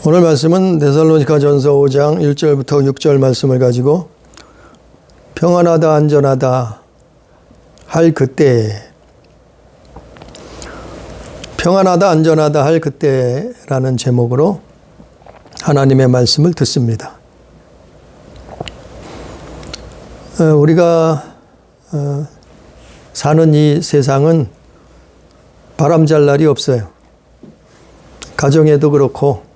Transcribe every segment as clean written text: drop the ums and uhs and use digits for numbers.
오늘 말씀은 데살로니가전서 5장 1절부터 6절 말씀을 가지고 평안하다 안전하다 할 그때, 평안하다 안전하다 할 그때라는 제목으로 하나님의 말씀을 듣습니다. 우리가 사는 이 세상은 바람잘 날이 없어요. 가정에도 그렇고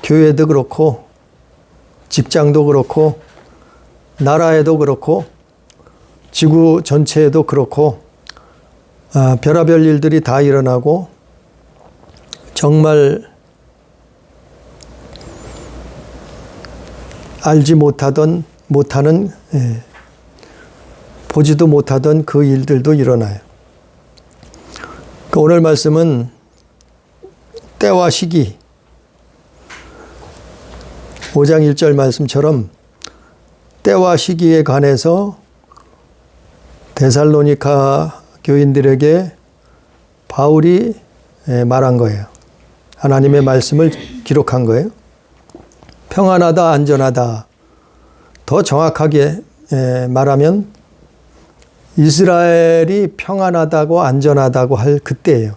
교회도 그렇고 직장도 그렇고 나라에도 그렇고 지구 전체에도 그렇고 별의별 일들이 다 일어나고 정말 알지 못하는 보지도 못하던 그 일들도 일어나요. 오늘 말씀은 때와 시기, 5장 1절 말씀처럼 때와 시기에 관해서 데살로니가 교인들에게 바울이 말한 거예요. 하나님의 말씀을 기록한 거예요. 평안하다, 안전하다. 더 정확하게 말하면 이스라엘이 평안하다고 안전하다고 할 그때예요.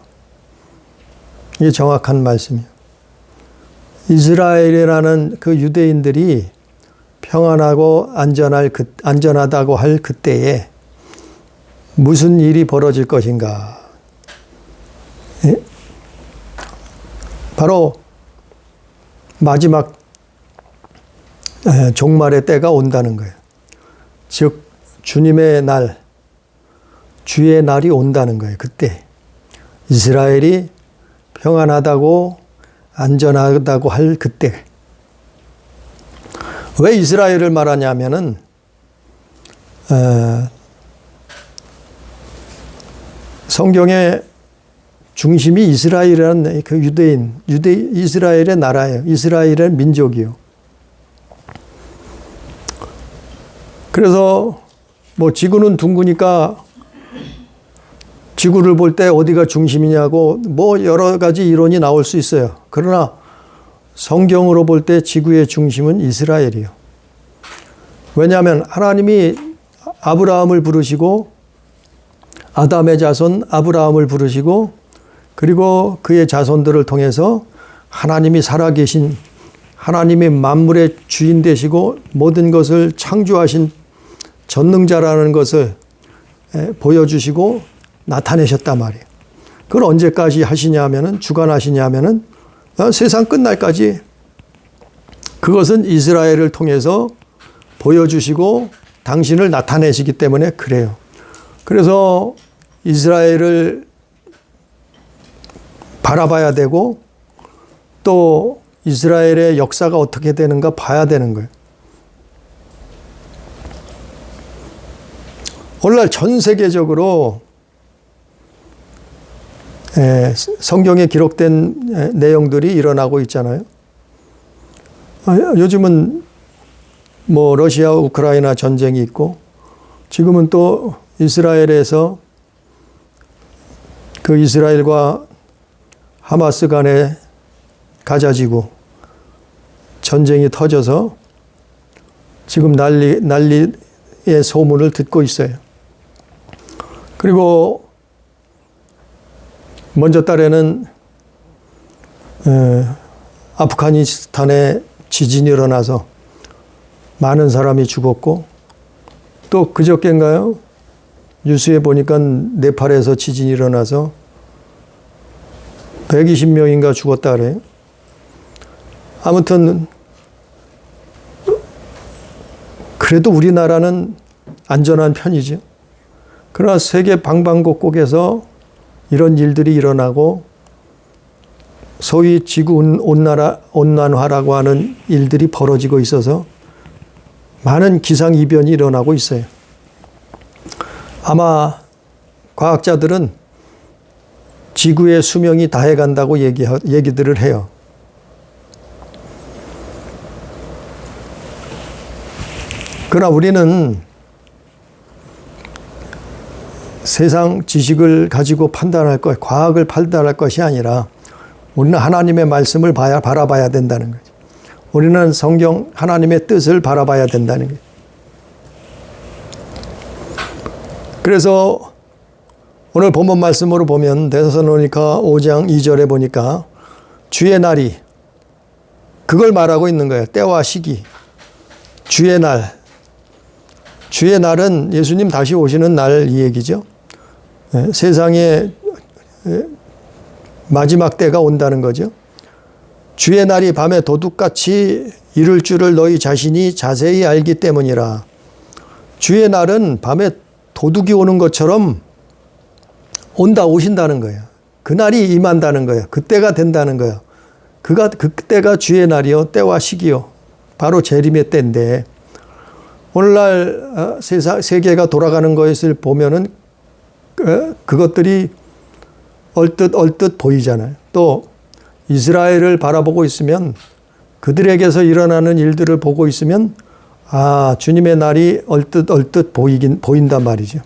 이게 정확한 말씀이에요. 이스라엘이라는 그 유대인들이 평안하고 안전하다고 할 그때에 무슨 일이 벌어질 것인가? 바로 마지막 종말의 때가 온다는 거예요. 즉 주님의 날, 주의 날이 온다는 거예요. 그때 이스라엘이 평안하다고 안전하다고 할 그때. 왜 이스라엘을 말하냐면은 성경의 중심이 이스라엘이라는 그 이스라엘의 나라예요. 이스라엘의 민족이요. 그래서 뭐 지구는 둥그니까 지구를 볼 때 어디가 중심이냐고 뭐 여러 가지 이론이 나올 수 있어요. 그러나 성경으로 볼 때 지구의 중심은 이스라엘이요. 왜냐하면 하나님이 아브라함을 부르시고 아담의 자손 아브라함을 부르시고 그리고 그의 자손들을 통해서 하나님이 살아계신 하나님이 만물의 주인 되시고 모든 것을 창조하신 전능자라는 것을 보여주시고 나타내셨단 말이에요. 그걸 언제까지 하시냐면은 주관하시냐면은 세상 끝날까지 그것은 이스라엘을 통해서 보여주시고 당신을 나타내시기 때문에 그래요. 그래서 이스라엘을 바라봐야 되고 또 이스라엘의 역사가 어떻게 되는가 봐야 되는 거예요. 오늘날 전 세계적으로 성경에 기록된 내용들이 일어나고 있잖아요. 요즘은 뭐 러시아 우크라이나 전쟁이 있고 지금은 또 이스라엘에서 그 이스라엘과 하마스 간의 가자지구 전쟁이 터져서 지금 난리의 소문을 듣고 있어요. 그리고 먼저 달에는 아프가니스탄에 지진이 일어나서 많은 사람이 죽었고 또 그저께인가요? 뉴스에 보니까 네팔에서 지진이 일어나서 120명인가 죽었다 그래요. 아무튼 그래도 우리나라는 안전한 편이죠. 그러나 세계 방방곡곡에서 이런 일들이 일어나고 소위 지구 온난화라고 하는 일들이 벌어지고 있어서 많은 기상이변이 일어나고 있어요. 아마 과학자들은 지구의 수명이 다해간다고 얘기들을 해요. 그러나 우리는 세상 지식을 가지고 판단할 것, 과학을 판단할 것이 아니라 우리는 하나님의 말씀을 바라봐야 된다는 거죠. 우리는 성경 하나님의 뜻을 바라봐야 된다는 거죠. 그래서 오늘 본문 말씀으로 보면 데살로니가 5장 2절에 보니까 주의 날이 그걸 말하고 있는 거예요. 때와 시기. 주의 날. 주의 날은 예수님 다시 오시는 날 이 얘기죠. 세상의 마지막 때가 온다는 거죠. 주의 날이 밤에 도둑같이 이룰 줄을 너희 자신이 자세히 알기 때문이라. 주의 날은 밤에 도둑이 오는 것처럼 오신다는 거예요. 그날이 임한다는 거예요. 그때가 된다는 거예요. 그때가 주의 날이요. 때와 시기요. 바로 재림의 때인데 오늘날 세계가 돌아가는 것을 보면은 그것들이 얼뜻 보이잖아요. 또 이스라엘을 바라보고 있으면 그들에게서 일어나는 일들을 보고 있으면 주님의 날이 얼뜻 보인단 말이죠.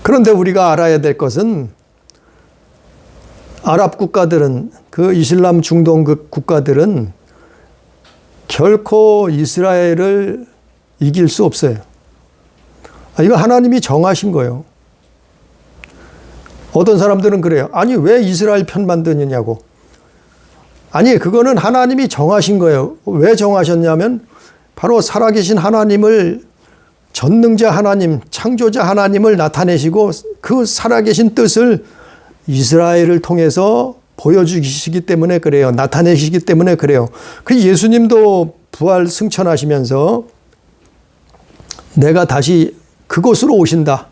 그런데 우리가 알아야 될 것은 아랍 국가들은 그 이슬람 중동 국가들은 결코 이스라엘을 이길 수 없어요. 이거 하나님이 정하신 거예요. 어떤 사람들은 그래요. 아니 왜 이스라엘 편만 드느냐고. 아니 그거는 하나님이 정하신 거예요. 왜 정하셨냐면 바로 살아계신 하나님을 전능자 하나님, 창조자 하나님을 나타내시고 그 살아계신 뜻을 이스라엘을 통해서 보여주시기 때문에 그래요. 나타내시기 때문에 그래요. 그 예수님도 부활 승천하시면서 내가 다시 그곳으로 오신다.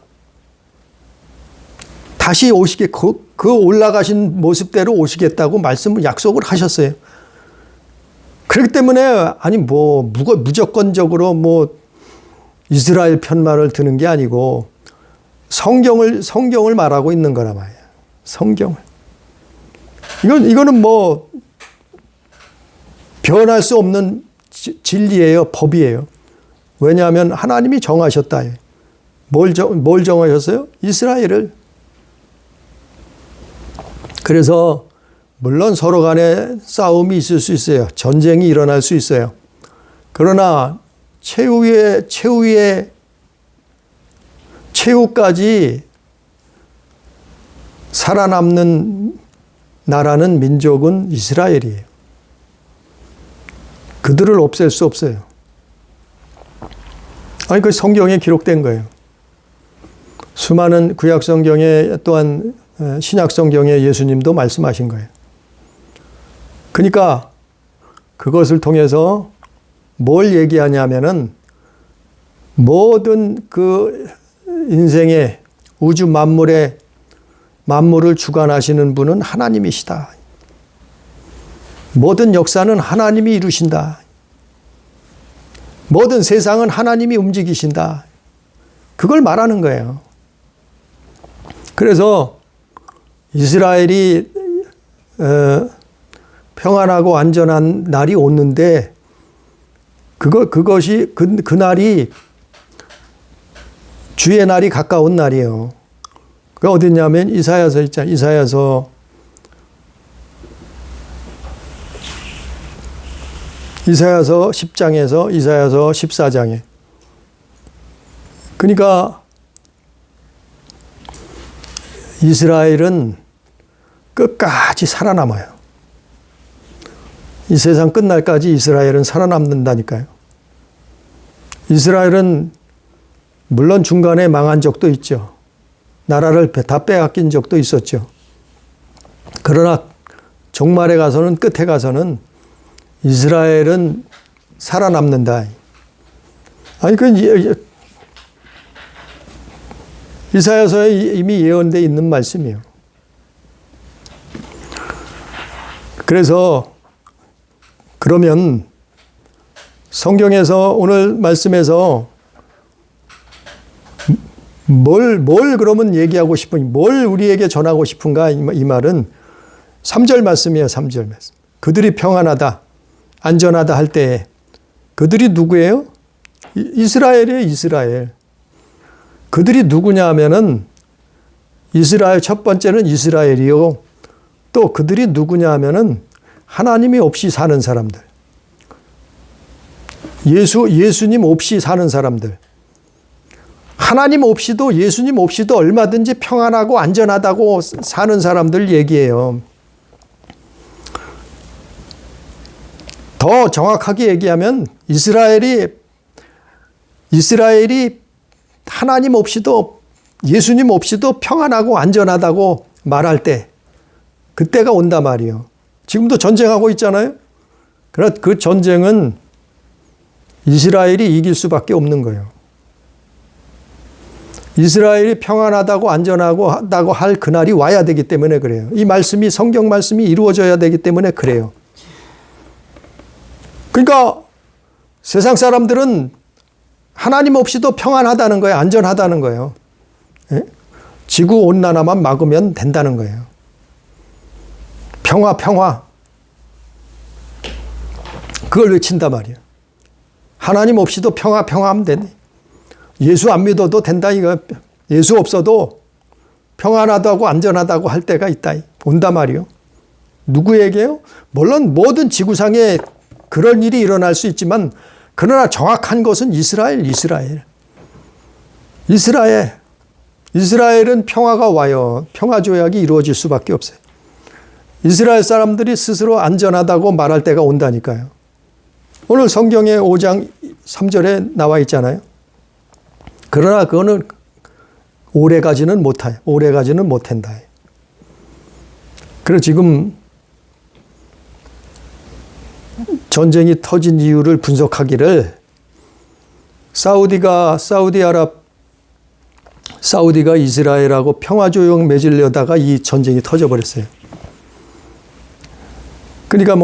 다시 그 올라가신 모습대로 오시겠다고 약속을 하셨어요. 그렇기 때문에 무조건적으로 이스라엘 편만을 드는 게 아니고 성경을 말하고 있는 거란 말이에요. 성경을. 이거는 변할 수 없는 진리예요. 법이에요. 왜냐하면 하나님이 정하셨다. 뭘 정하셨어요? 이스라엘을. 그래서 물론 서로 간에 싸움이 있을 수 있어요. 전쟁이 일어날 수 있어요. 그러나 최후까지 살아남는 나라는 민족은 이스라엘이에요. 그들을 없앨 수 없어요. 그 성경에 기록된 거예요. 수많은 구약 성경에 또한 신약 성경에 예수님도 말씀하신 거예요. 그러니까 그것을 통해서 뭘 얘기하냐면은 모든 그 인생의 우주 만물을 주관하시는 분은 하나님이시다. 모든 역사는 하나님이 이루신다. 모든 세상은 하나님이 움직이신다. 그걸 말하는 거예요. 그래서 이스라엘이 평안하고 안전한 날이 오는데 그것이 그날이 주의 날이 가까운 날이에요. 그게 어디냐면 이사야서 있잖아요. 이사야서 10장에서 이사야서 14장에. 그러니까 이스라엘은 끝까지 살아남아요. 이 세상 끝날까지 이스라엘은 살아남는다니까요. 이스라엘은 물론 중간에 망한 적도 있죠. 나라를 다 빼앗긴 적도 있었죠. 그러나 종말에 가서는 끝에 가서는 이스라엘은 살아남는다. 이사야서에 이미 예언되어 있는 말씀이에요. 그래서 그러면 성경에서 오늘 말씀에서 뭘 그러면 얘기하고 뭘 우리에게 전하고 싶은가 이 말은 3절 말씀이에요. 3절 말씀. 그들이 평안하다, 안전하다 할 때에 그들이 누구예요? 이스라엘이에요. 이스라엘. 그들이 누구냐 하면은 이스라엘 첫 번째는 이스라엘이요. 또 그들이 누구냐 하면은 하나님이 없이 사는 사람들. 예수님 없이 사는 사람들. 하나님 없이도 예수님 없이도 얼마든지 평안하고 안전하다고 사는 사람들 얘기해요. 더 정확하게 얘기하면 이스라엘이 하나님 없이도 예수님 없이도 평안하고 안전하다고 말할 때 그때가 온단 말이에요. 지금도 전쟁하고 있잖아요. 그러나 그 전쟁은 이스라엘이 이길 수밖에 없는 거예요. 이스라엘이 평안하다고 안전하다고 할 그날이 와야 되기 때문에 그래요. 이 말씀이 성경 말씀이 이루어져야 되기 때문에 그래요. 그러니까 세상 사람들은 하나님 없이도 평안하다는 거예요. 안전하다는 거예요. 예? 지구 온난화만 막으면 된다는 거예요. 평화, 평화. 그걸 외친단 말이에요. 하나님 없이도 평화, 평화하면 되네. 예수 안 믿어도 된다 이거. 예수 없어도 평안하다고 안전하다고 할 때가 있다. 온단 말이에요. 누구에게요? 물론 모든 지구상에 그런 일이 일어날 수 있지만 그러나 정확한 것은 이스라엘은 평화가 와요. 평화 조약이 이루어질 수밖에 없어요. 이스라엘 사람들이 스스로 안전하다고 말할 때가 온다니까요. 오늘 성경의 5장 3절에 나와 있잖아요. 그러나 그거는 오래가지는 못한다. 그래서 지금 전쟁이 터진 이유를 분석하기를 사우디가 이스라엘하고 평화조약 맺으려다가 이 전쟁이 터져버렸어요. 그러니까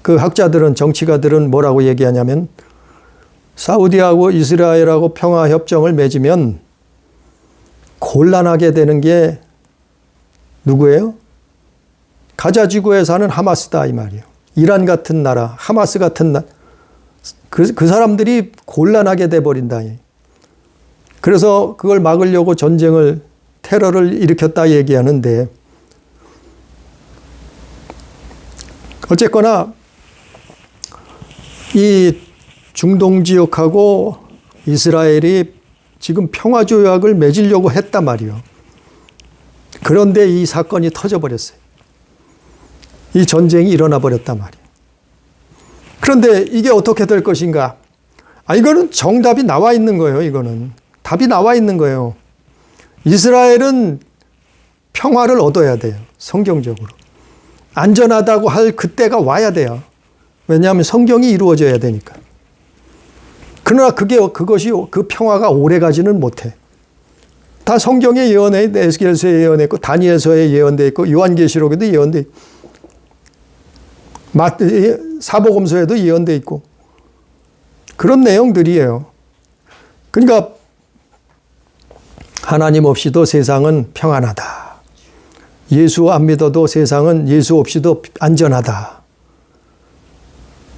그 학자들은 정치가들은 뭐라고 얘기하냐면 사우디하고 이스라엘하고 평화협정을 맺으면 곤란하게 되는 게 누구예요? 가자 지구에 사는 하마스다 이 말이에요. 이란 같은 나라, 하마스 같은 나라, 그 사람들이 곤란하게 돼버린다. 그래서 그걸 막으려고 테러를 일으켰다 얘기하는데 어쨌거나 이 중동 지역하고 이스라엘이 지금 평화조약을 맺으려고 했단 말이에요. 그런데 이 사건이 터져버렸어요. 이 전쟁이 일어나 버렸단 말이에요. 그런데 이게 어떻게 될 것인가? 이거는 정답이 나와 있는 거예요. 이거는 답이 나와 있는 거예요. 이스라엘은 평화를 얻어야 돼요. 성경적으로. 안전하다고 할 그때가 와야 돼요. 왜냐하면 성경이 이루어져야 되니까. 그러나 그 평화가 오래가지는 못해. 다 성경에 예언해 있고, 에스겔서에 예언해 있고, 다니엘서에 예언돼 있고, 요한계시록에도 예언돼 있고, 사복음서에도 예언돼 있고, 그런 내용들이에요. 그러니까 하나님 없이도 세상은 평안하다. 예수 안 믿어도 세상은 예수 없이도 안전하다.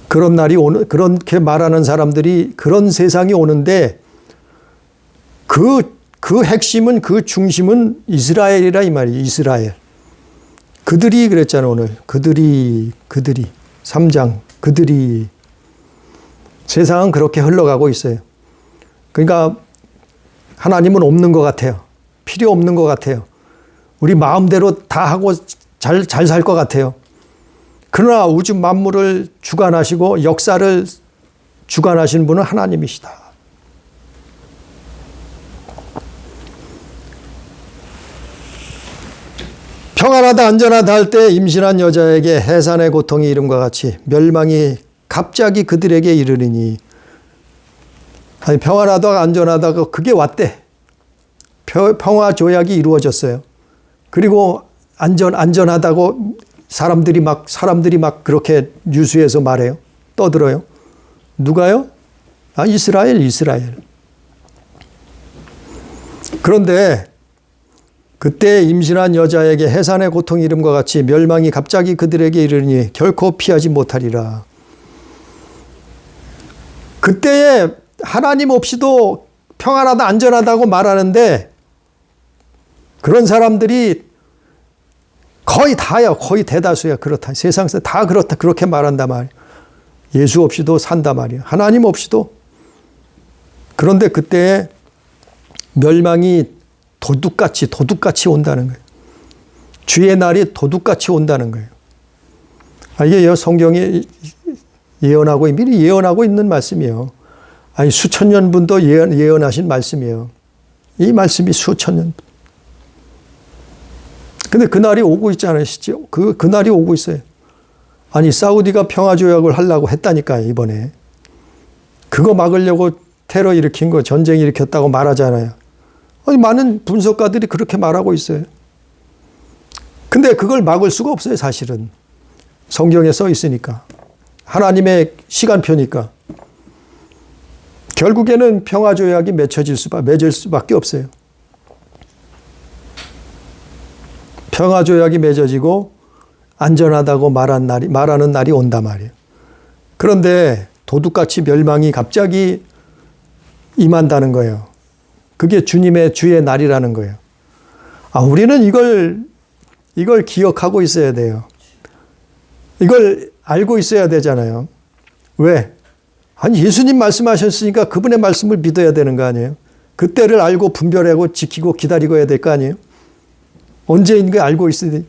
그런 날이 그렇게 말하는 사람들이 그런 세상이 오는데 그 핵심은 그 중심은 이스라엘이라 이 말이에요. 이스라엘. 그들이 그랬잖아요. 오늘. 그들이 3장 그들이 세상은 그렇게 흘러가고 있어요. 그러니까 하나님은 없는 것 같아요. 필요 없는 것 같아요. 우리 마음대로 다 하고 잘 살 것 같아요. 그러나 우주 만물을 주관하시고 역사를 주관하시는 분은 하나님이시다. 평안하다 안전하다 할 때 임신한 여자에게 해산의 고통이 이름과 같이 멸망이 갑자기 그들에게 이르리니. 평안하다 안전하다 그게 왔대. 평화 조약이 이루어졌어요. 그리고 안전하다고 사람들이 막 그렇게 뉴스에서 말해요. 떠들어요. 누가요? 이스라엘. 그런데 그때 임신한 여자에게 해산의 고통 이름과 같이 멸망이 갑자기 그들에게 이르니 결코 피하지 못하리라. 그때에 하나님 없이도 평안하다 안전하다고 말하는데 그런 사람들이 거의 다야. 거의 대다수야. 그렇다. 세상에서 다 그렇다. 그렇게 말한단 말이야. 예수 없이도 산단 말이야. 하나님 없이도. 그런데 그때 멸망이 도둑같이 온다는 거예요. 주의 날이 도둑같이 온다는 거예요. 이게 성경이 예언하고 미리 예언하고 있는 말씀이에요. 아니 수천 년분도 예언하신 말씀이에요. 이 말씀이 수천 년. 근데 그날이 오고 있지 않으시죠? 그날이 오고 있어요. 아니 사우디가 평화조약을 하려고 했다니까 이번에. 그거 막으려고 테러 일으킨 거 전쟁 일으켰다고 말하잖아요. 아니 많은 분석가들이 그렇게 말하고 있어요. 근데 그걸 막을 수가 없어요 사실은. 성경에 써 있으니까. 하나님의 시간표니까. 결국에는 평화조약이 맺을 수밖에 없어요. 평화조약이 맺어지고 안전하다고 말하는 날이 온단 말이에요. 그런데 도둑같이 멸망이 갑자기 임한다는 거예요. 그게 주의 날이라는 거예요. 우리는 이걸 기억하고 있어야 돼요. 이걸 알고 있어야 되잖아요. 왜? 아니 예수님 말씀하셨으니까 그분의 말씀을 믿어야 되는 거 아니에요? 그때를 알고 분별하고 지키고 기다리고 해야 될 거 아니에요? 언제인가 알고 있어야 돼요.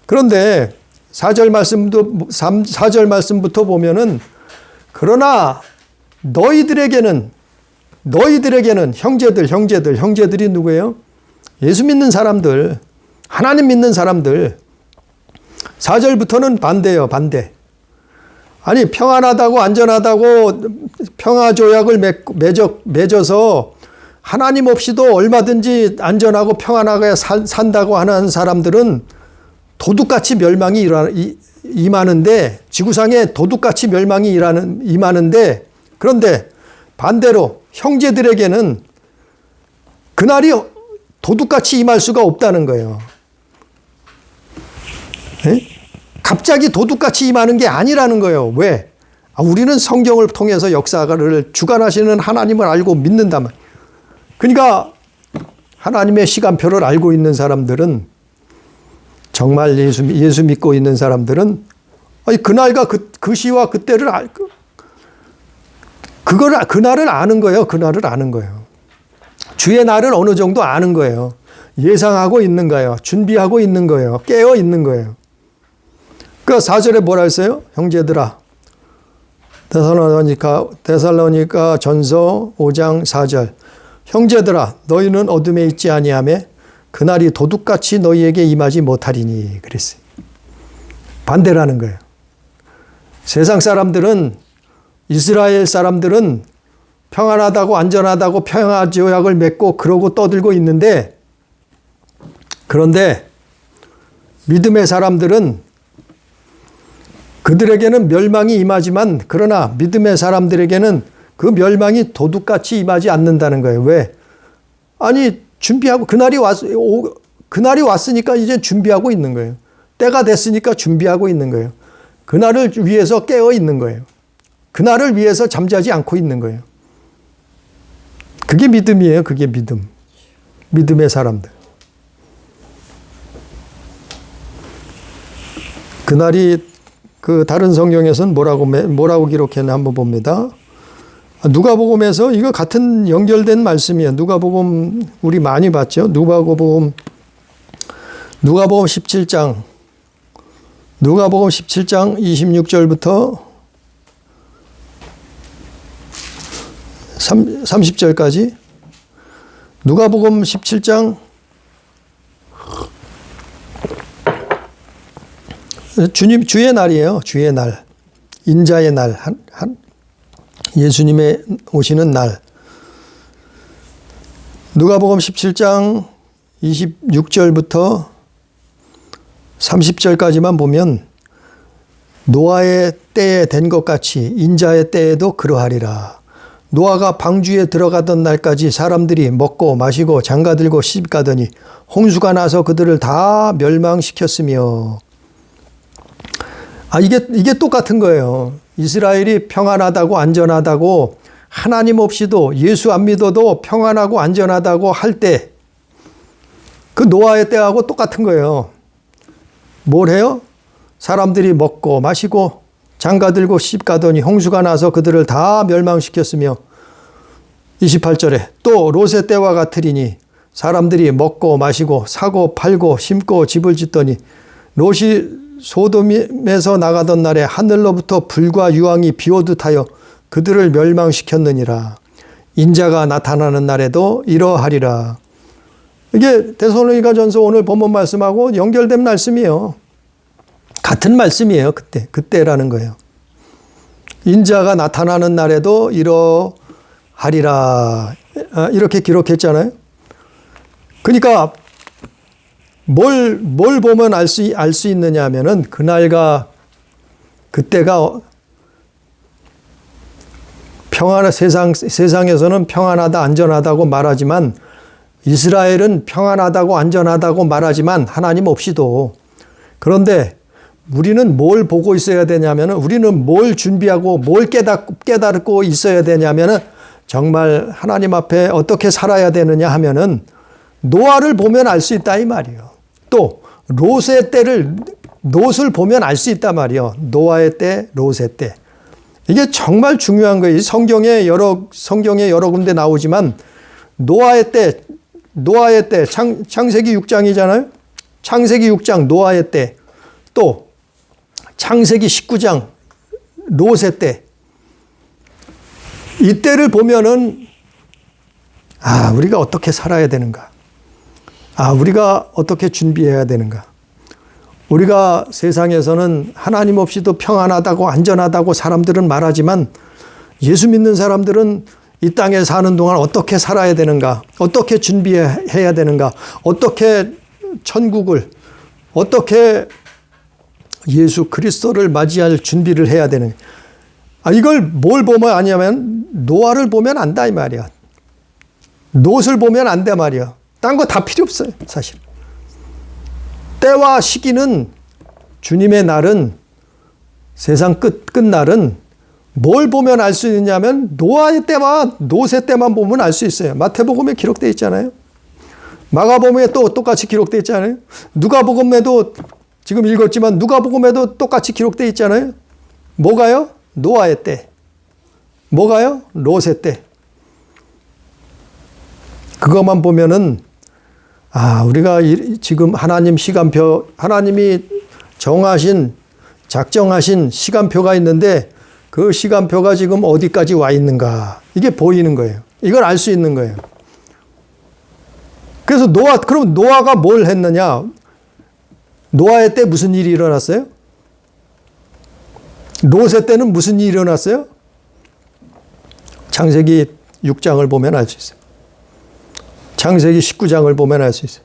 그런데 4절 말씀부터 보면은 그러나 너희들에게는 형제들이 누구예요? 예수 믿는 사람들, 하나님 믿는 사람들. 4절부터는 반대예요, 반대. 아니 평안하다고 안전하다고 평화조약을 맺어서 하나님 없이도 얼마든지 안전하고 평안하게 산다고 하는 사람들은 도둑같이 멸망이 임하는데, 지구상에 도둑같이 멸망이 임하는데, 그런데 반대로 형제들에게는 그날이 도둑같이 임할 수가 없다는 거예요. 네? 갑자기 도둑같이 임하는 게 아니라는 거예요. 왜? 우리는 성경을 통해서 역사를 주관하시는 하나님을 알고 믿는다면. 그러니까 하나님의 시간표를 알고 있는 사람들은, 정말 예수 믿고 있는 사람들은 그날과 그 시와 그때를 그날을 아는 거예요. 그날을 아는 거예요. 주의 날을 어느 정도 아는 거예요. 예상하고 있는 거예요. 준비하고 있는 거예요. 깨어 있는 거예요. 그 4절에 뭐라 했어요? 형제들아. 데살로니가 전서 5장 4절. 형제들아 너희는 어둠에 있지 아니하며 그날이 도둑같이 너희에게 임하지 못하리니 그랬어요. 반대라는 거예요. 세상 사람들은, 이스라엘 사람들은 평안하다고 안전하다고 평화조약을 맺고 그러고 떠들고 있는데, 그런데 믿음의 사람들은 그들에게는 멸망이 임하지만, 그러나 믿음의 사람들에게는 그 멸망이 도둑같이 임하지 않는다는 거예요. 왜? 아니 준비하고 그날이 왔으니까 이제 준비하고 있는 거예요. 때가 됐으니까 준비하고 있는 거예요. 그날을 위해서 깨어 있는 거예요. 그날을 위해서 잠자지 않고 있는 거예요. 그게 믿음이에요. 그게 믿음. 믿음의 사람들. 그날이 다른 성경에서는 뭐라고 기록했나 한번 봅니다. 누가복음에서 이거 같은 연결된 말씀이에요. 누가복음 우리 많이 봤죠. 누가복음 17장 26절부터 30절까지. 누가복음 17장 주의 날이에요. 주의 날. 인자의 날. 예수님의 오시는 날. 누가복음 17장 26절부터 30절까지만 보면 노아의 때에 된 것 같이 인자의 때에도 그러하리라. 노아가 방주에 들어가던 날까지 사람들이 먹고 마시고 장가들고 시집가더니 홍수가 나서 그들을 다 멸망시켰으며. 이게 똑같은 거예요. 이스라엘이 평안하다고 안전하다고 하나님 없이도 예수 안 믿어도 평안하고 안전하다고 할 때, 그 노아의 때하고 똑같은 거예요. 뭘 해요? 사람들이 먹고 마시고 장가들고 시집가더니 홍수가 나서 그들을 다 멸망시켰으며 28절에 또 롯의 때와 같으리니 사람들이 먹고 마시고 사고 팔고 심고 집을 짓더니 롯이 소돔에서 나가던 날에 하늘로부터 불과 유황이 비오듯 하여 그들을 멸망시켰느니라. 인자가 나타나는 날에도 이러하리라. 이게 데살로니가전서 오늘 본문 말씀하고 연결된 말씀이에요. 같은 말씀이에요. 그때라는 거예요. 인자가 나타나는 날에도 이러하리라. 이렇게 기록했잖아요. 그러니까 뭘 보면 알 수 있느냐 하면은 그날과 그때가 세상에서는 평안하다 안전하다고 말하지만 이스라엘은 평안하다고 안전하다고 말하지만 하나님 없이도. 그런데 우리는 뭘 보고 있어야 되냐면은 우리는 뭘 준비하고 뭘 깨닫고 있어야 되냐면은 정말 하나님 앞에 어떻게 살아야 되느냐 하면은 노아를 보면 알 수 있다 이 말이에요. 또 롯을 보면 알 수 있단 말이에요. 노아의 때, 롯의 때. 이게 정말 중요한 거예요. 성경에 여러 군데 나오지만 노아의 때 창세기 6장이잖아요. 창세기 6장 노아의 때, 또 창세기 19장 롯의 때. 이때를 보면은 우리가 어떻게 살아야 되는가? 우리가 어떻게 준비해야 되는가? 우리가 세상에서는 하나님 없이도 평안하다고 안전하다고 사람들은 말하지만 예수 믿는 사람들은 이 땅에 사는 동안 어떻게 살아야 되는가? 어떻게 준비해야 되는가? 어떻게 천국을, 어떻게 예수 그리스도를 맞이할 준비를 해야 되는가? 이걸 뭘 보면 아냐면 노아를 보면 안다 이 말이야. 롯을 보면 안다 말이야. 딴 거 다 필요 없어요, 사실. 때와 시기는 주님의 날은 세상 끝날은 뭘 보면 알 수 있냐면 노아의 때와 롯의 때만 보면 알 수 있어요. 마태복음에 기록되어 있잖아요. 마가복음에 또 똑같이 기록되어 있잖아요. 누가복음에도 지금 읽었지만 누가복음에도 똑같이 기록되어 있잖아요. 뭐가요? 노아의 때. 뭐가요? 롯의 때. 그것만 보면은 우리가 지금 하나님 시간표, 하나님이 작정하신 시간표가 있는데 그 시간표가 지금 어디까지 와 있는가. 이게 보이는 거예요. 이걸 알 수 있는 거예요. 그래서 그럼 노아가 뭘 했느냐? 노아의 때 무슨 일이 일어났어요? 롯의 때는 무슨 일이 일어났어요? 창세기 6장을 보면 알 수 있어요. 창세기 19장을 보면 알 수 있어요.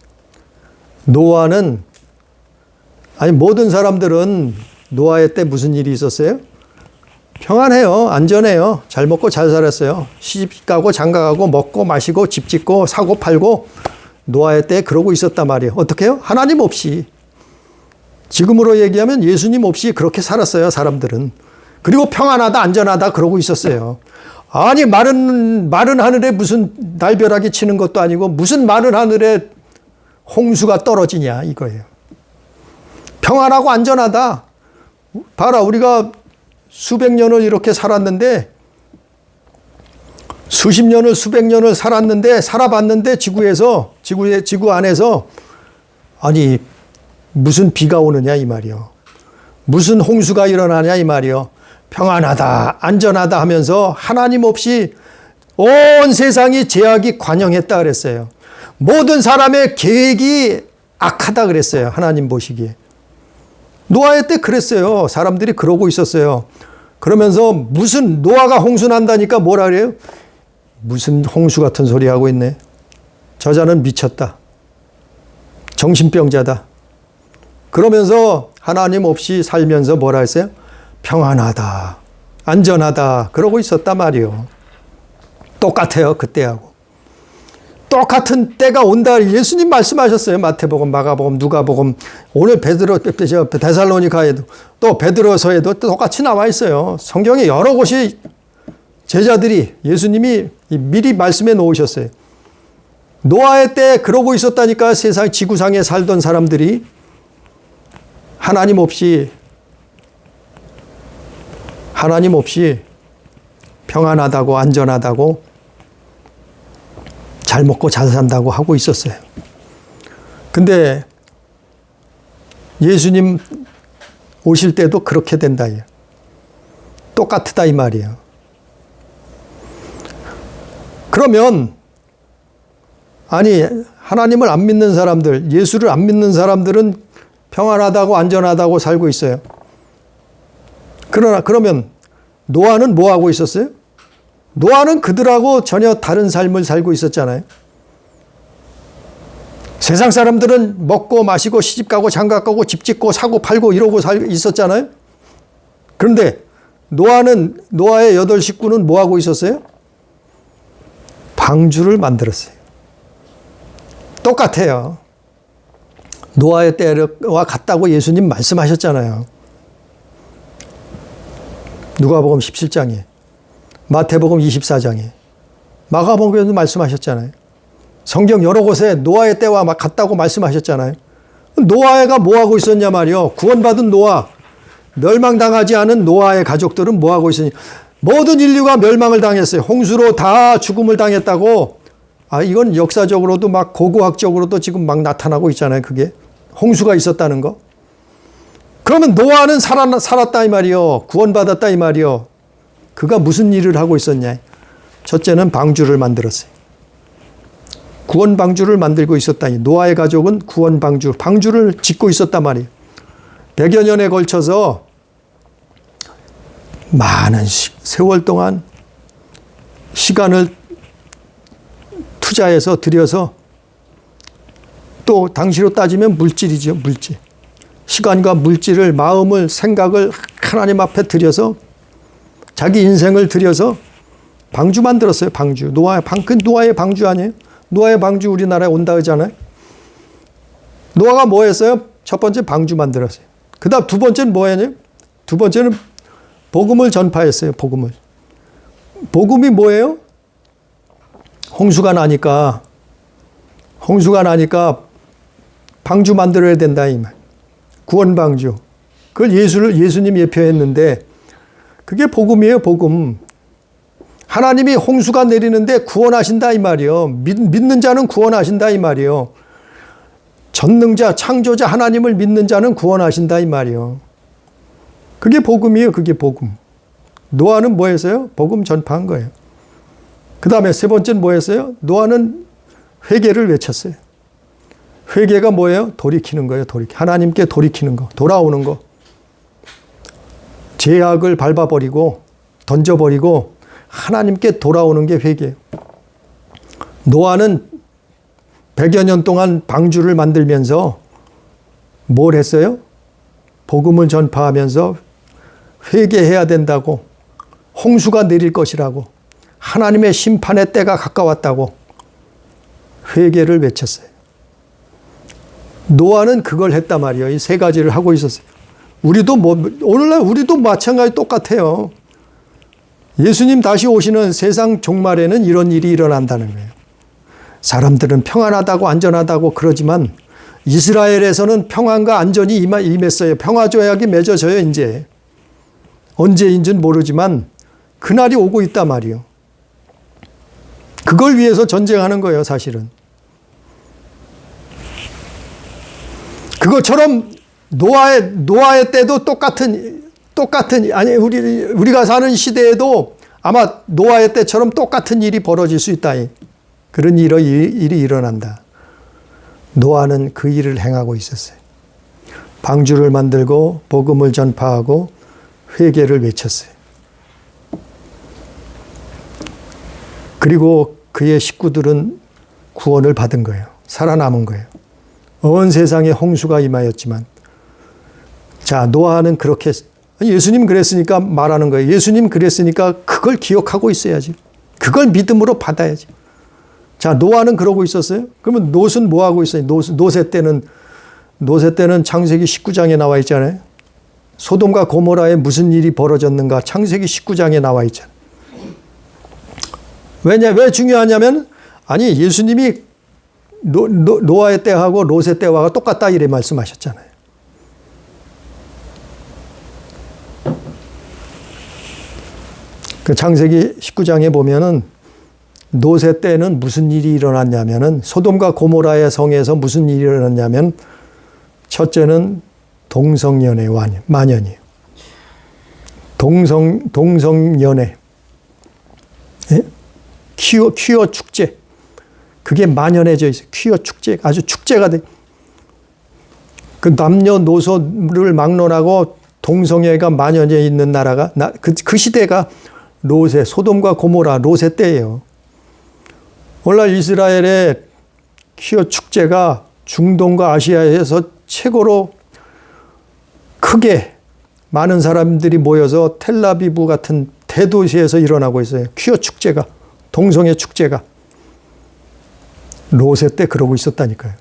노아는, 모든 사람들은 노아의 때 무슨 일이 있었어요? 평안해요. 안전해요. 잘 먹고 잘 살았어요. 시집 가고 장가 가고 먹고 마시고 집 짓고 사고 팔고 노아의 때 그러고 있었단 말이에요. 어떻게 해요? 하나님 없이. 지금으로 얘기하면 예수님 없이 그렇게 살았어요, 사람들은. 그리고 평안하다, 안전하다 그러고 있었어요. 마른 하늘에 무슨 날벼락이 치는 것도 아니고 무슨 마른 하늘에 홍수가 떨어지냐 이거예요. 평안하고 안전하다. 봐라, 우리가 수백 년을 이렇게 살았는데 수십 년을 수백 년을 살아봤는데 지구 안에서 무슨 비가 오느냐 이 말이요. 무슨 홍수가 일어나냐 이 말이요. 평안하다, 안전하다 하면서 하나님 없이 온 세상이 죄악이 관영했다 그랬어요. 모든 사람의 계획이 악하다 그랬어요. 하나님 보시기에. 노아의 때 그랬어요. 사람들이 그러고 있었어요. 그러면서 무슨 노아가 홍수 난다니까 뭐라 그래요? 무슨 홍수 같은 소리 하고 있네. 저자는 미쳤다. 정신병자다. 그러면서 하나님 없이 살면서 뭐라 했어요? 평안하다, 안전하다 그러고 있었단 말이에요. 똑같아요. 그때하고. 똑같은 때가 온다. 예수님 말씀하셨어요. 마태복음, 마가복음, 누가복음, 오늘 데살로니가에도 또 베드로서에도 똑같이 나와 있어요. 성경에 여러 곳이 제자들이 예수님이 미리 말씀해 놓으셨어요. 노아의 때 그러고 있었다니까. 세상 지구상에 살던 사람들이 하나님 없이 평안하다고 안전하다고 잘 먹고 잘 산다고 하고 있었어요. 근데 예수님 오실 때도 그렇게 된다. 똑같다 이 말이에요. 그러면 아니 하나님을 안 믿는 사람들, 예수를 안 믿는 사람들은 평안하다고 안전하다고 살고 있어요. 그러면 노아는 뭐 하고 있었어요? 노아는 그들하고 전혀 다른 삶을 살고 있었잖아요. 세상 사람들은 먹고 마시고 시집가고 장가가고 집 짓고 사고 팔고 이러고 있었잖아요. 그런데 노아의 8 식구는 뭐 하고 있었어요? 방주를 만들었어요. 똑같아요. 노아의 때와 같다고 예수님 말씀하셨잖아요. 누가복음 17장에, 마태복음 24장에, 마가복음에도 말씀하셨잖아요. 성경 여러 곳에 노아의 때와 같다고 말씀하셨잖아요. 노아가 뭐 하고 있었냐 말이요. 구원받은 노아, 멸망당하지 않은 노아의 가족들은 뭐 하고 있었냐. 모든 인류가 멸망을 당했어요. 홍수로 다 죽음을 당했다고. 이건 역사적으로도 막 고고학적으로도 지금 막 나타나고 있잖아요. 그게 홍수가 있었다는 거. 그러면 노아는 살았다 이 말이요. 구원받았다 이 말이요. 그가 무슨 일을 하고 있었냐. 첫째는 방주를 만들었어요. 구원 방주를 만들고 있었다니. 노아의 가족은 구원 방주를 짓고 있었단 말이에요. 100여 년에 걸쳐서 많은 세월 동안 시간을 투자해서 들여서 또 당시로 따지면 물질이죠. 물질. 시간과 물질을, 마음을, 생각을 하나님 앞에 들여서 자기 인생을 들여서 방주 만들었어요. 방주. 노아의 방주 아니에요? 노아의 방주 우리나라에 온다 하잖아요. 노아가 뭐 했어요? 첫 번째 방주 만들었어요. 그 다음 두 번째는 뭐 했냐? 두 번째는 복음을 전파했어요. 복음이 뭐예요? 홍수가 나니까 방주 만들어야 된다 이 말. 구원 방주. 그걸 예수님 예표했는데 그게 복음이에요. 복음. 하나님이 홍수가 내리는데 구원하신다 이 말이요. 믿는 자는 구원하신다 이 말이요. 전능자, 창조자 하나님을 믿는 자는 구원하신다 이 말이요. 그게 복음이에요. 그게 복음. 노아는 뭐 했어요? 복음 전파한 거예요. 그 다음에 세 번째는 뭐 했어요? 노아는 회개를 외쳤어요. 회개가 뭐예요? 돌이키는 거예요. 하나님께 돌이키는 거. 돌아오는 거. 죄악을 밟아버리고 던져버리고 하나님께 돌아오는 게 회개예요. 노아는 100여 년 동안 방주를 만들면서 뭘 했어요? 복음을 전파하면서 회개해야 된다고, 홍수가 내릴 것이라고, 하나님의 심판의 때가 가까웠다고 회개를 외쳤어요. 노아는 그걸 했단 말이에요. 이 세 가지를 하고 있었어요. 오늘날 우리도 마찬가지 똑같아요. 예수님 다시 오시는 세상 종말에는 이런 일이 일어난다는 거예요. 사람들은 평안하다고 안전하다고 그러지만 이스라엘에서는 평안과 안전이 임했어요. 평화조약이 맺어져요. 이제 언제인지는 모르지만 그날이 오고 있단 말이에요. 그걸 위해서 전쟁하는 거예요. 사실은. 그것처럼 노아의 때도 똑같은 아니 우리가 사는 시대에도 아마 노아의 때처럼 똑같은 일이 벌어질 수 있다. 그런 일이 일어난다. 노아는 그 일을 행하고 있었어요. 방주를 만들고 복음을 전파하고 회개를 외쳤어요. 그리고 그의 식구들은 구원을 받은 거예요. 살아남은 거예요. 온 세상에 홍수가 임하였지만, 자, 노아는 그렇게, 예수님 그랬으니까 말하는 거예요. 예수님 그랬으니까 그걸 기억하고 있어야지. 그걸 믿음으로 받아야지. 자, 노아는 그러고 있었어요. 그러면 롯은 뭐 하고 있어요? 롯의 때는 창세기 19장에 나와 있잖아요. 소돔과 고모라에 무슨 일이 벌어졌는가? 창세기 19장에 나와 있잖아요. 왜 중요하냐면, 아니, 예수님이 노아의 때하고 롯의 때와 똑같다 이래 말씀하셨잖아요. 그 창세기 19장에 보면은 노세 때는 무슨 일이 일어났냐면은 소돔과 고모라의 성에서 무슨 일이 일어났냐면 첫째는 동성연애 만연이에요. 동성연애. 예? 퀴어 축제. 그게 만연해져 있어요. 퀴어 축제. 아주 축제가 돼. 그 남녀노소를 막론하고 동성애가 만연해 있는 나라가, 그 시대가 로세, 소돔과 고모라, 로세 때예요. 오늘날 이스라엘의 퀴어 축제가 중동과 아시아에서 최고로 크게 많은 사람들이 모여서 텔라비브 같은 대도시에서 일어나고 있어요. 퀴어 축제가, 동성애 축제가. 로세 때 그러고 있었다니까요.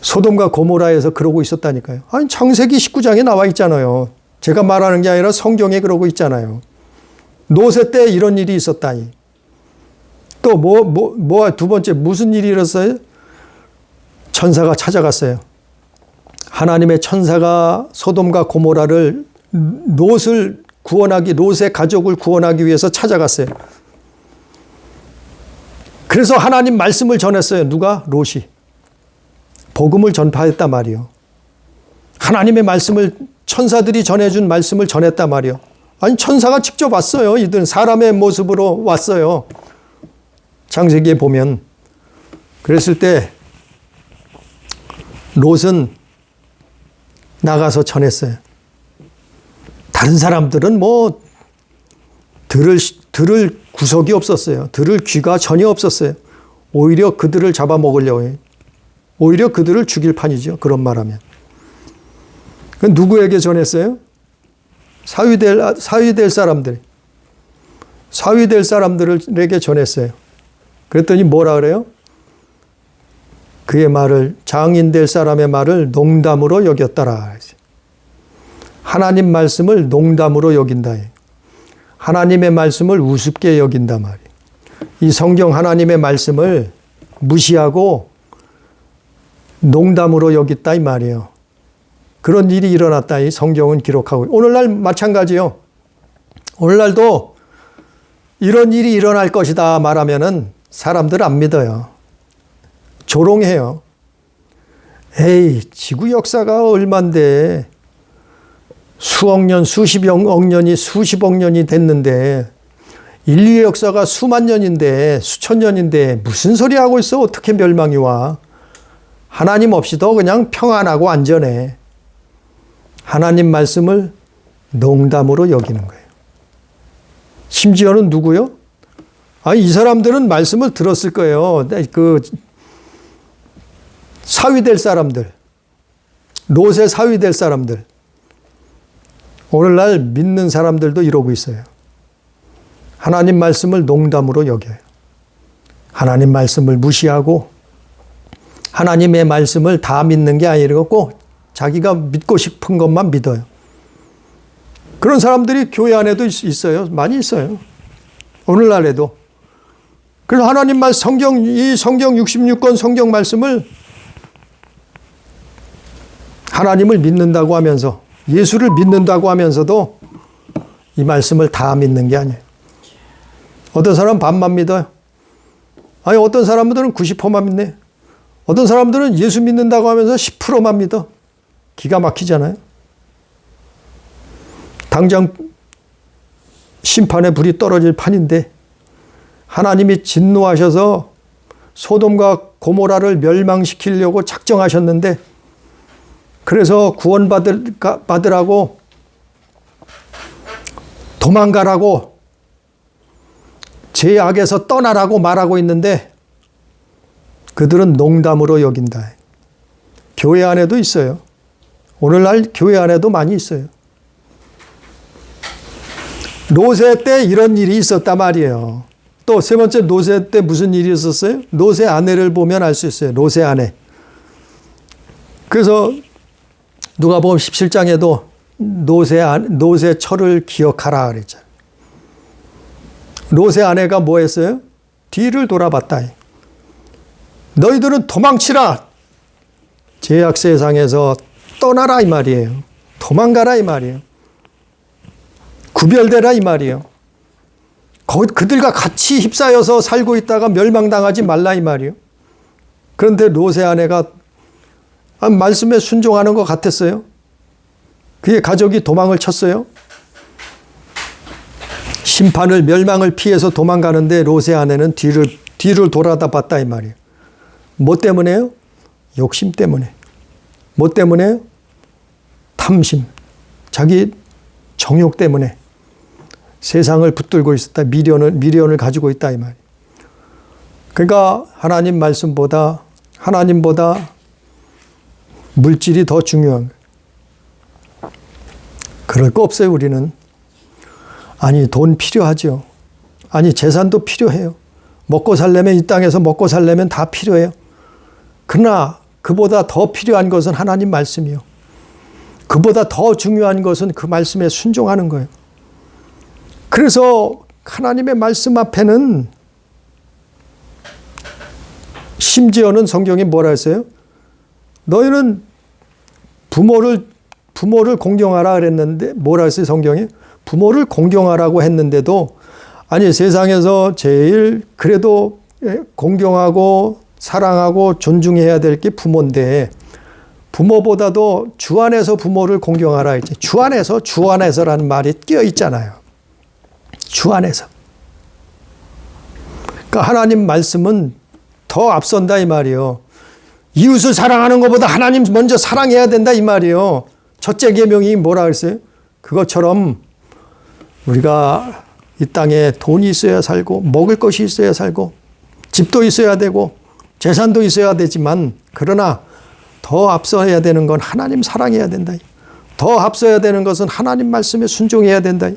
소돔과 고모라에서 그러고 있었다니까요. 아니, 창세기 19장에 나와 있잖아요. 제가 말하는 게 아니라 성경에 그러고 있잖아요. 노세 때 이런 일이 있었다니. 또 두 번째 무슨 일이 일어났어요? 천사가 찾아갔어요. 하나님의 천사가 소돔과 고모라를 롯의 가족을 구원하기 위해서 찾아갔어요. 그래서 하나님 말씀을 전했어요. 누가? 롯이. 복음을 전파했단 말이요. 하나님의 말씀을, 천사들이 전해준 말씀을 전했단 말이요. 아니, 천사가 직접 왔어요. 이들은 사람의 모습으로 왔어요. 창세기에 보면. 그랬을 때 롯은 나가서 전했어요. 다른 사람들은 들을 구석이 없었어요. 들을 귀가 전혀 없었어요. 오히려 그들을 잡아먹으려고 해요. 오히려 그들을 죽일 판이죠. 그런 말하면. 누구에게 전했어요? 사위될 사람들에게 전했어요. 그랬더니 뭐라 그래요? 그의 말을, 장인될 사람의 말을 농담으로 여겼더라. 하나님 말씀을 농담으로 여긴다. 하나님의 말씀을 우습게 여긴다 말이에요. 이 성경 하나님의 말씀을 무시하고 농담으로 여겼다 이 말이에요. 그런 일이 일어났다 이 성경은 기록하고. 오늘날 마찬가지요. 오늘날도 이런 일이 일어날 것이다 말하면은 사람들 안 믿어요. 조롱해요. 에이, 지구 역사가 얼만데 수억 년, 수십억 년이 수십억 년이 됐는데 인류의 역사가 수만 년인데 수천 년인데 무슨 소리 하고 있어? 어떻게 멸망이 와? 하나님 없이도 그냥 평안하고 안전해. 하나님 말씀을 농담으로 여기는 거예요. 심지어는 누구요? 이 사람들은 말씀을 들었을 거예요. 사위될 사람들, 롯의 사위될 사람들. 오늘날 믿는 사람들도 이러고 있어요. 하나님 말씀을 농담으로 여겨요. 하나님 말씀을 무시하고 하나님의 말씀을 다 믿는 게 아니고 자기가 믿고 싶은 것만 믿어요. 그런 사람들이 교회 안에도 있어요. 많이 있어요. 오늘날에도. 그래서 하나님 말씀, 이 성경 66권 성경 말씀을 하나님을 믿는다고 하면서, 예수를 믿는다고 하면서도 이 말씀을 다 믿는 게 아니에요. 어떤 사람은 반만 믿어요. 어떤 사람들은 90%만 믿네. 어떤 사람들은 예수 믿는다고 하면서 10%만 믿어. 기가 막히잖아요. 당장 심판의 불이 떨어질 판인데 하나님이 진노하셔서 소돔과 고모라를 멸망시키려고 작정하셨는데, 그래서 구원받으라고 도망가라고 죄악에서 떠나라고 말하고 있는데 그들은 농담으로 여긴다. 교회 안에도 있어요. 오늘날 교회 안에도 많이 있어요. 롯의 때 이런 일이 있었단 말이에요. 또 세 번째, 롯의 때 무슨 일이 있었어요? 롯의 아내를 보면 알 수 있어요. 롯의 아내. 그래서 누가복음 17장에도 롯의 철을 기억하라 그랬잖아요. 롯의 아내가 뭐 했어요? 뒤를 돌아봤다. 너희들은 도망치라. 죄악 세상에서 떠나라 이 말이에요. 도망가라 이 말이에요. 구별되라 이 말이에요. 그들과 같이 휩싸여서 살고 있다가 멸망당하지 말라 이 말이에요. 그런데 롯의 아내가 말씀에 순종하는 것 같았어요. 그의 가족이 도망을 쳤어요. 심판을 멸망을 피해서 도망가는데 롯의 아내는 뒤를 돌아다 봤다 이 말이에요. 뭐 때문에요? 욕심 때문에. 뭐 때문에요? 탐심. 자기 정욕 때문에 세상을 붙들고 있었다. 미련을 가지고 있다 이 말이에요. 그러니까 하나님보다 물질이 더 중요한 거예요. 그럴 거 없어요 우리는. 아니 돈 필요하죠. 아니 재산도 필요해요. 먹고 살려면 이 땅에서 먹고 살려면 다 필요해요. 그러나 그보다 더 필요한 것은 하나님 말씀이요. 그보다 더 중요한 것은 그 말씀에 순종하는 거예요. 그래서 하나님의 말씀 앞에는 심지어는 성경이 뭐라 했어요? 너희는 부모를 공경하라 그랬는데 뭐라 했어요 성경이? 부모를 공경하라고 했는데도 아니 세상에서 제일 그래도 공경하고 사랑하고 존중해야 될 게 부모인데 부모보다도 주 안에서 부모를 공경하라 했지. 주 안에서라는 말이 끼어 있잖아요. 주 안에서. 그러니까 하나님 말씀은 더 앞선다 이 말이요. 이웃을 사랑하는 것보다 하나님 먼저 사랑해야 된다 이 말이요. 첫째 계명이 뭐라 그랬어요? 그것처럼 우리가 이 땅에 돈이 있어야 살고 먹을 것이 있어야 살고 집도 있어야 되고 재산도 있어야 되지만 그러나 더 앞서야 되는 건 하나님 사랑해야 된다. 더 앞서야 되는 것은 하나님 말씀에 순종해야 된다.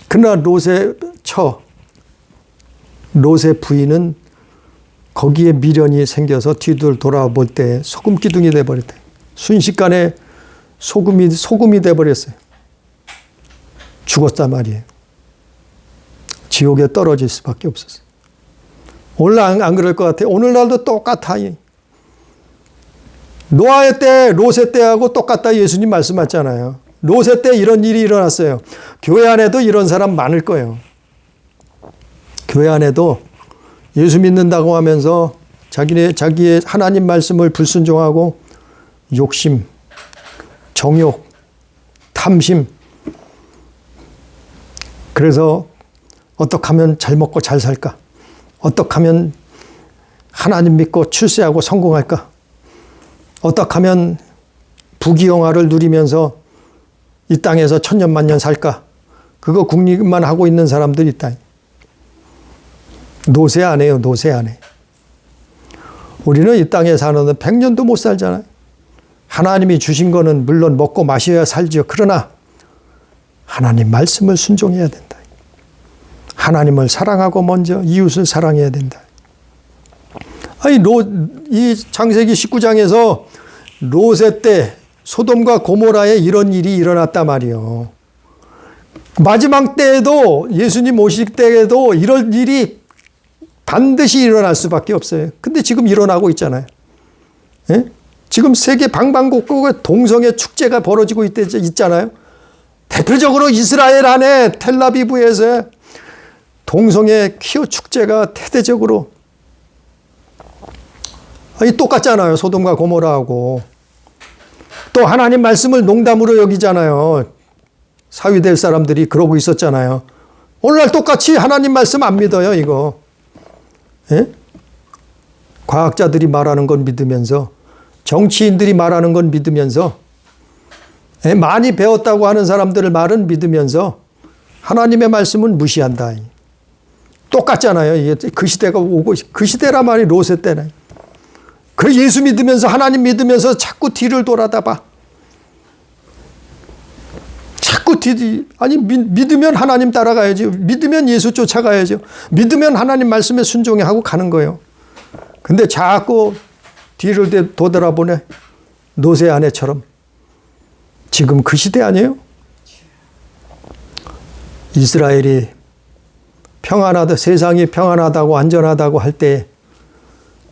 그러나 롯의 부인은 거기에 미련이 생겨서 뒤를 돌아볼 때 소금 기둥이 돼버렸대. 순식간에 소금이 돼버렸어요. 죽었단 말이에요. 지옥에 떨어질 수밖에 없었어요. 오늘 안 그럴 것 같아요. 오늘날도 똑같아. 노아의 때, 롯의 때하고 똑같다 예수님 말씀하셨잖아요. 롯의 때 이런 일이 일어났어요. 교회 안에도 이런 사람 많을 거예요. 교회 안에도 예수 믿는다고 하면서 자기의 하나님 말씀을 불순종하고 욕심, 정욕, 탐심. 그래서 어떻게 하면 잘 먹고 잘 살까? 어떻게 하면 하나님 믿고 출세하고 성공할까? 어떻게 하면 부귀영화를 누리면서 이 땅에서 천년만년 살까? 그거 궁리만 하고 있는 사람들이 있다. 노세 안 해요. 노세 안 해. 우리는 이 땅에 사는데 100년도 못 살잖아요. 하나님이 주신 거는 물론 먹고 마셔야 살죠. 그러나 하나님 말씀을 순종해야 된다. 하나님을 사랑하고 먼저 이웃을 사랑해야 된다. 아니 이 창세기 19장에서 롯의 때 소돔과 고모라에 이런 일이 일어났단 말이에요. 마지막 때에도 예수님 오실 때에도 이런 일이 반드시 일어날 수밖에 없어요. 근데 지금 일어나고 있잖아요. 예? 지금 세계 방방곡곡에 동성애 축제가 벌어지고 있잖아요. 대표적으로 이스라엘 안에 텔라비브에서 동성애 퀴어 축제가 대대적으로 똑같잖아요. 소돔과 고모라하고. 또 하나님 말씀을 농담으로 여기잖아요. 사위될 사람들이 그러고 있었잖아요. 오늘날 똑같이 하나님 말씀 안 믿어요, 이거. 예? 과학자들이 말하는 건 믿으면서, 정치인들이 말하는 건 믿으면서, 많이 배웠다고 하는 사람들의 말은 믿으면서 하나님의 말씀은 무시한다. 똑같잖아요. 이게 그 시대가 오고, 그 시대란 말이 롯의 때네. 그 예수 믿으면서 하나님 믿으면서 자꾸 뒤를 돌아다 봐. 자꾸 믿으면 하나님 따라가야죠. 믿으면 예수 쫓아가야죠. 믿으면 하나님 말씀에 순종해 하고 가는 거예요. 근데 자꾸 뒤를 돌아보네. 롯의 아내처럼. 지금 그 시대 아니에요? 이스라엘이 세상이 평안하다고 안전하다고 할 때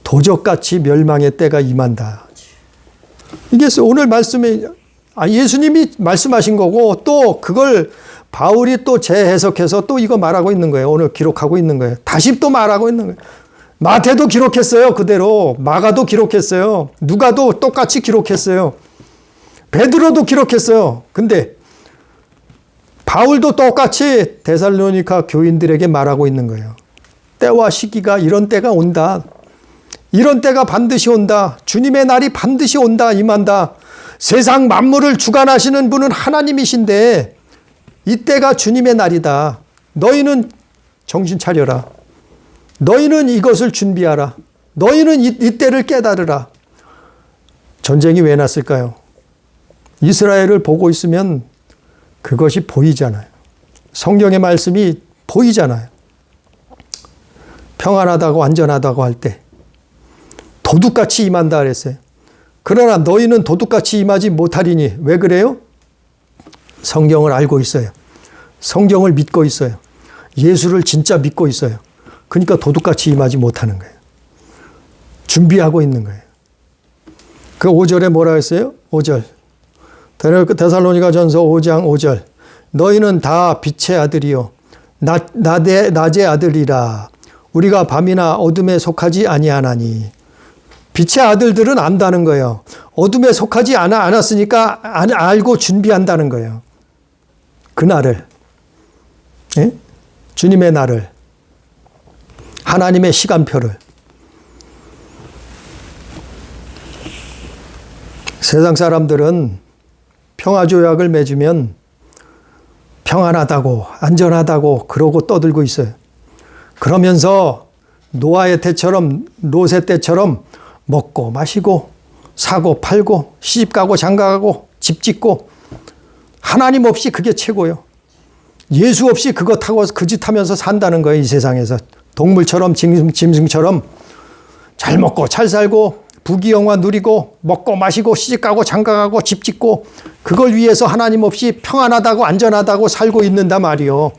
도적같이 멸망의 때가 임한다. 이게 오늘 말씀에 예수님이 말씀하신 거고 또 그걸 바울이 또 재해석해서 또 이거 말하고 있는 거예요. 오늘 기록하고 있는 거예요. 다시 또 말하고 있는 거예요. 마태도 기록했어요. 그대로. 마가도 기록했어요. 누가도 똑같이 기록했어요. 베드로도 기록했어요. 근데 바울도 똑같이 데살로니가 교인들에게 말하고 있는 거예요. 때와 시기가 이런 때가 온다. 이런 때가 반드시 온다. 주님의 날이 반드시 온다. 임한다. 세상 만물을 주관하시는 분은 하나님이신데 이때가 주님의 날이다. 너희는 정신 차려라. 너희는 이것을 준비하라. 너희는 이때를 깨달으라. 전쟁이 왜 났을까요? 이스라엘을 보고 있으면 그것이 보이잖아요. 성경의 말씀이 보이잖아요. 평안하다고 안전하다고 할 때 도둑같이 임한다 그랬어요. 그러나 너희는 도둑같이 임하지 못하리니 왜 그래요? 성경을 알고 있어요. 성경을 믿고 있어요. 예수를 진짜 믿고 있어요. 그러니까 도둑같이 임하지 못하는 거예요. 준비하고 있는 거예요. 그 5절에 뭐라 했어요? 5절. 데살로니가 전서 5장 5절. 너희는 다 빛의 아들이요 낮의 아들이라. 우리가 밤이나 어둠에 속하지 아니하나니. 빛의 아들들은 안다는 거예요. 어둠에 속하지 않았으니까 알고 준비한다는 거예요. 그날을. 예? 주님의 날을. 하나님의 시간표를. 세상 사람들은 평화조약을 맺으면 평안하다고 안전하다고 그러고 떠들고 있어요. 그러면서 노아의 때처럼 롯의 때처럼 먹고 마시고 사고 팔고 시집가고 장가가고 집 짓고 하나님 없이 그게 최고요. 예수 없이 그거 타고 그 짓 하면서 산다는 거예요. 이 세상에서. 동물처럼 짐승처럼 잘 먹고 잘 살고 부귀영화 누리고 먹고 마시고 시집가고 장가가고 집 짓고 그걸 위해서 하나님 없이 평안하다고 안전하다고 살고 있는다 말이요.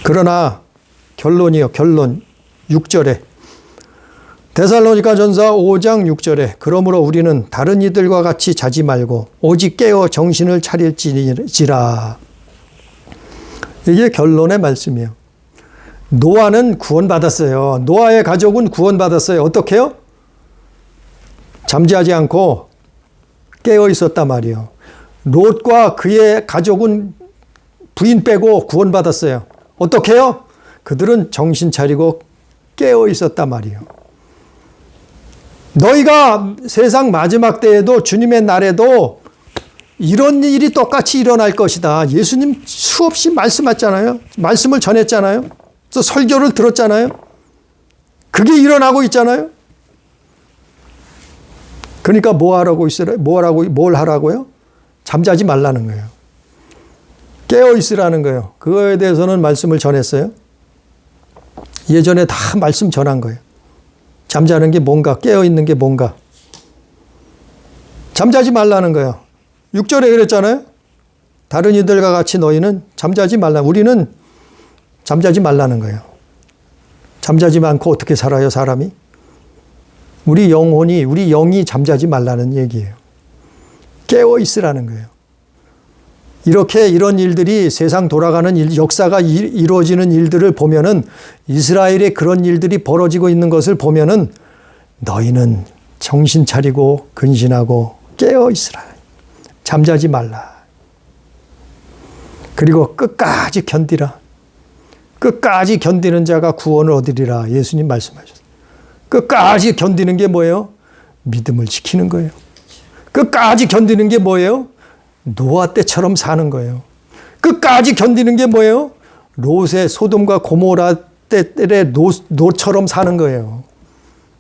그러나 결론이요. 결론 6절에 데살로니가 전서 5장 6절에 그러므로 우리는 다른 이들과 같이 자지 말고 오직 깨어 정신을 차릴지라. 이게 결론의 말씀이에요. 노아는 구원받았어요. 노아의 가족은 구원받았어요. 어떻게 해요? 잠자지 않고 깨어 있었단 말이에요. 롯과 그의 가족은 부인 빼고 구원받았어요. 어떻게 해요? 그들은 정신 차리고 깨어 있었단 말이에요. 너희가 세상 마지막 때에도 주님의 날에도 이런 일이 똑같이 일어날 것이다. 예수님 수없이 말씀했잖아요. 말씀을 전했잖아요. 그래서 설교를 들었잖아요. 그게 일어나고 있잖아요. 그러니까 뭘 하라고요? 잠자지 말라는 거예요. 깨어 있으라는 거예요. 그거에 대해서는 말씀을 전했어요. 예전에 다 말씀 전한 거예요. 잠자는 게 뭔가, 깨어 있는 게 뭔가. 잠자지 말라는 거예요. 6절에 그랬잖아요. 다른 이들과 같이 너희는 잠자지 말라. 우리는 잠자지 말라는 거예요. 잠자지 않고 어떻게 살아요, 사람이? 우리 영이 잠자지 말라는 얘기예요. 깨어 있으라는 거예요. 이렇게 이런 일들이 세상 돌아가는 역사가 이루어지는 일들을 보면은 이스라엘의 그런 일들이 벌어지고 있는 것을 보면은 너희는 정신 차리고 근신하고 깨어 있으라. 잠자지 말라. 그리고 끝까지 견디라. 끝까지 견디는 자가 구원을 얻으리라. 예수님 말씀하셨어요. 끝까지 견디는 게 뭐예요? 믿음을 지키는 거예요. 끝까지 견디는 게 뭐예요? 노아 때처럼 사는 거예요. 끝까지 견디는 게 뭐예요? 롯의 소돔과 고모라 때의 롯처럼 사는 거예요.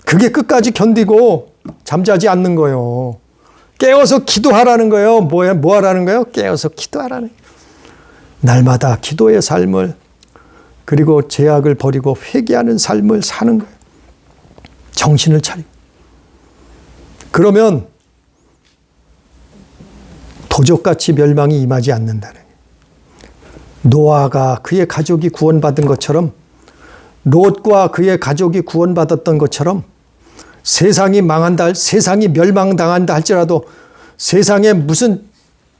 그게 끝까지 견디고 잠자지 않는 거예요. 깨어서 기도하라는 거예요. 뭐 하라는 거예요? 깨어서 기도하라는 거예요. 날마다 기도의 삶을 그리고 죄악을 버리고 회개하는 삶을 사는 거예요. 정신을 차리고. 그러면 도적같이 멸망이 임하지 않는다는 거예요. 노아가 그의 가족이 구원받은 것처럼 롯과 그의 가족이 구원받았던 것처럼 세상이 망한다, 세상이 멸망당한다 할지라도 세상에 무슨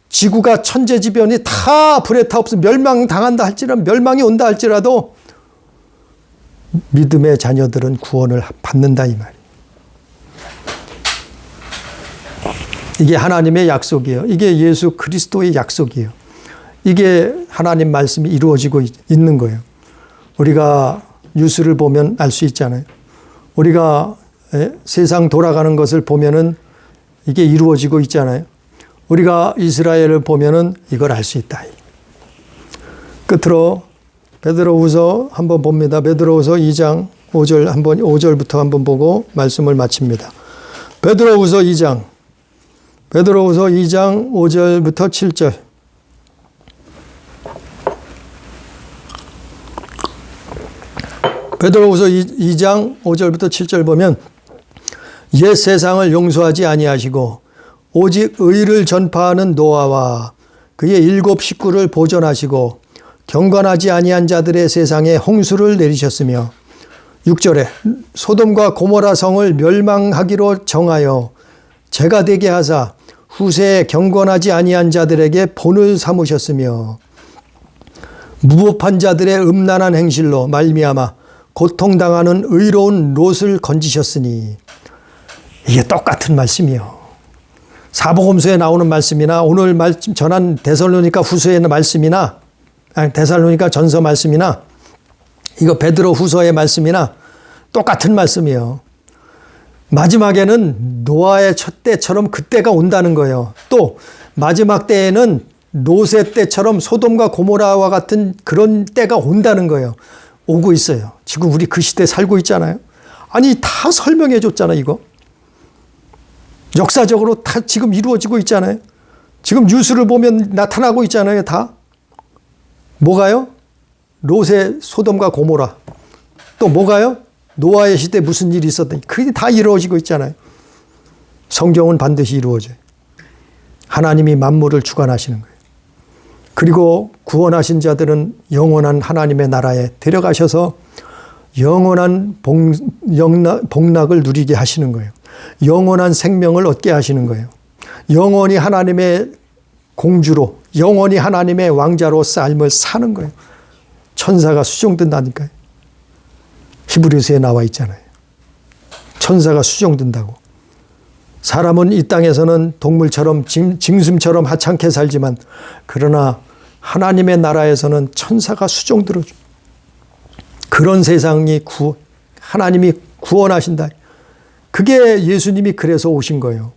지구가 천재지변이 다 불에 타 없어 멸망당한다 할지라도 멸망이 온다 할지라도 믿음의 자녀들은 구원을 받는다 이 말이에요. 이게 하나님의 약속이에요. 이게 예수 그리스도의 약속이에요. 이게 하나님 말씀이 이루어지고 있는 거예요. 우리가 뉴스를 보면 알 수 있잖아요. 우리가 세상 돌아가는 것을 보면은 이게 이루어지고 있잖아요. 우리가 이스라엘을 보면은 이걸 알 수 있다. 끝으로 베드로후서 한번 봅니다. 베드로후서 2장 5절부터 한번 보고 말씀을 마칩니다. 베드로후서 2장 5절부터 7절. 베드로후서 2장 5절부터 7절 보면 옛 세상을 용서하지 아니하시고 오직 의를 전파하는 노아와 그의 7 식구를 보존하시고 경건하지 아니한 자들의 세상에 홍수를 내리셨으며 6절에 소돔과 고모라 성을 멸망하기로 정하여 재가 되게 하사 후세에 경건하지 아니한 자들에게 본을 삼으셨으며 무법한 자들의 음란한 행실로 말미암아 고통당하는 의로운 롯을 건지셨으니 이게 똑같은 말씀이요. 사복음서에 나오는 말씀이나 오늘 말씀 전한 데살로니가 후서에 있는 말씀이나 데살로니가 전서 말씀이나 이거 베드로 후서의 말씀이나 똑같은 말씀이에요. 마지막에는 노아의 첫 때처럼 그때가 온다는 거예요. 또 마지막 때에는 롯의 때처럼 소돔과 고모라와 같은 그런 때가 온다는 거예요. 오고 있어요. 지금 우리 그 시대에 살고 있잖아요. 아니 다 설명해 줬잖아요. 이거. 역사적으로 다 지금 이루어지고 있잖아요. 지금 뉴스를 보면 나타나고 있잖아요. 다. 뭐가요? 롯의 소돔과 고모라. 또 뭐가요? 노아의 시대에 무슨 일이 있었더니 그게 다 이루어지고 있잖아요. 성경은 반드시 이루어져요. 하나님이 만물을 주관하시는 거예요. 그리고 구원하신 자들은 영원한 하나님의 나라에 데려가셔서 영원한 복락을 누리게 하시는 거예요. 영원한 생명을 얻게 하시는 거예요. 영원히 하나님의 공주로, 영원히 하나님의 왕자로 삶을 사는 거예요. 천사가 수종든다니까요. 히브리서에 나와 있잖아요. 천사가 수종든다고. 사람은 이 땅에서는 동물처럼 짐승처럼 하찮게 살지만 그러나 하나님의 나라에서는 천사가 수종들어줘. 그런 세상이 하나님이 구원하신다. 그게 예수님이 그래서 오신 거예요.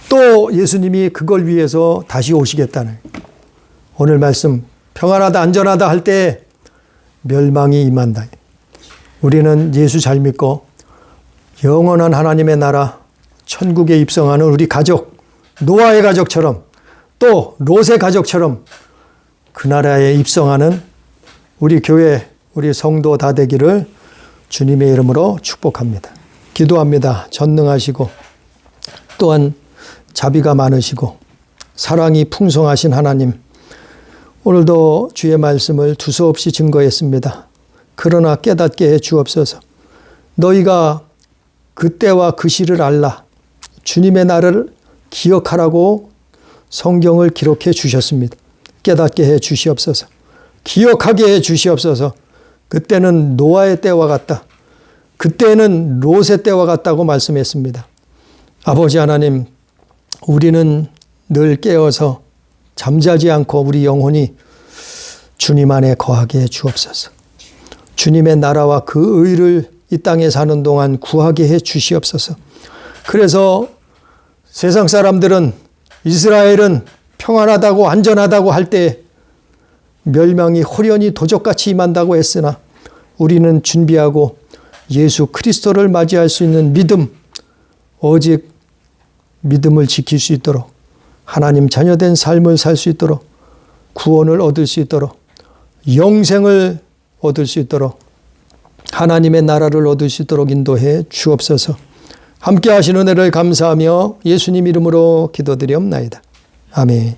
또 예수님이 그걸 위해서 다시 오시겠다는. 오늘 말씀 평안하다 안전하다 할 때 멸망이 임한다. 우리는 예수 잘 믿고 영원한 하나님의 나라 천국에 입성하는 우리 가족, 노아의 가족처럼 또 롯의 가족처럼 그 나라에 입성하는 우리 교회, 우리 성도 다 되기를 주님의 이름으로 축복합니다. 기도합니다. 전능하시고 또한 자비가 많으시고 사랑이 풍성하신 하나님, 오늘도 주의 말씀을 두서없이 증거했습니다. 그러나 깨닫게 해 주옵소서. 너희가 그때와 그 시를 알라. 주님의 날을 기억하라고 성경을 기록해 주셨습니다. 깨닫게 해 주시옵소서. 기억하게 해 주시옵소서. 그때는 노아의 때와 같다. 그때는 롯의 때와 같다고 말씀했습니다. 아버지 하나님, 우리는 늘 깨어서 잠자지 않고 우리 영혼이 주님 안에 거하게 해 주옵소서. 주님의 나라와 그 의를 이 땅에 사는 동안 구하게 해 주시옵소서. 그래서 세상 사람들은 이스라엘은 평안하다고 안전하다고 할 때 멸망이 호련히 도적같이 임한다고 했으나 우리는 준비하고 예수 그리스도를 맞이할 수 있는 믿음, 오직 믿음을 지킬 수 있도록 하나님 자녀된 삶을 살 수 있도록 구원을 얻을 수 있도록 영생을 얻을 수 있도록 하나님의 나라를 얻을 수 있도록 인도해 주옵소서. 함께 하시는 은혜를 감사하며 예수님 이름으로 기도드리옵나이다. 아멘.